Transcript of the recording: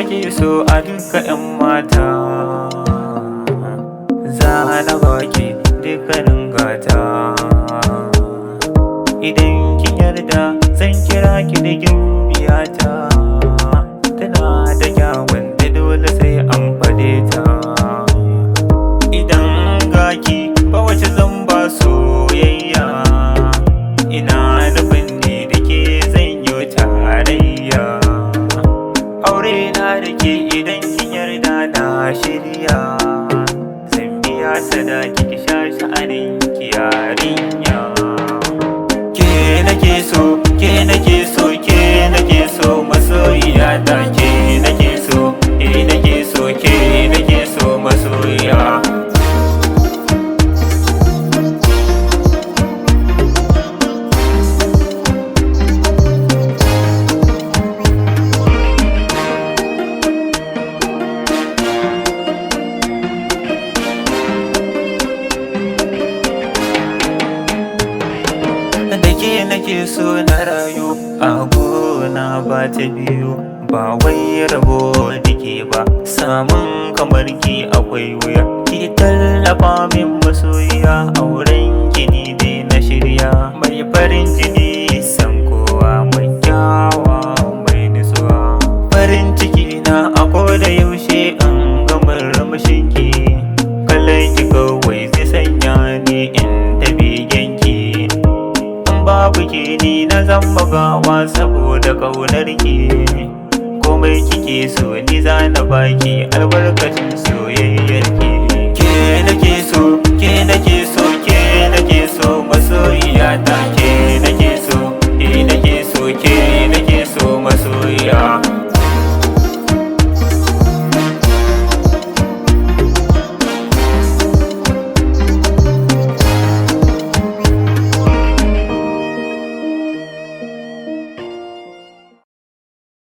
nake so a duka 'yan mata, za na baki dukkanin gata. Idan kin yarda zan kira ki da gimbiyata, tana da kyawun da dole sai an faɗe ta. Idan gaki ba wace zan ba soyayya, ina nufin ni da ke zan yi tarayya. Aure na da ke idan kin yarda na shirya, zan biya sadaki ki sha sha'anin ki yarinya. Ke nake so, ke nake so, ke nake so masoyiya ta. Ke nake so, ke nake so, ke nake so masoyiya. Da ke nake so na rayu a gona ba ta biyu, ba wai rabo dake ba, samun kamar ki akwai wuya. Ki tallafa min masoyiya, auren gini ne na shirya. Mai farin jini san kowa, mai kyawa mai nutsuwa. Farin ciki na a koda yaushe in ga murmushin ki, kallon ki kawai zai sanya ni in tafi genki. Babu ke ni na zama gawa saboda ƙaunar ki, komai kike so ni za na baki albarkacin soyayyar ki. Ke nake so, ke nake so, ke nake so masoyiya ta. Ke nake so, ke nake so, ke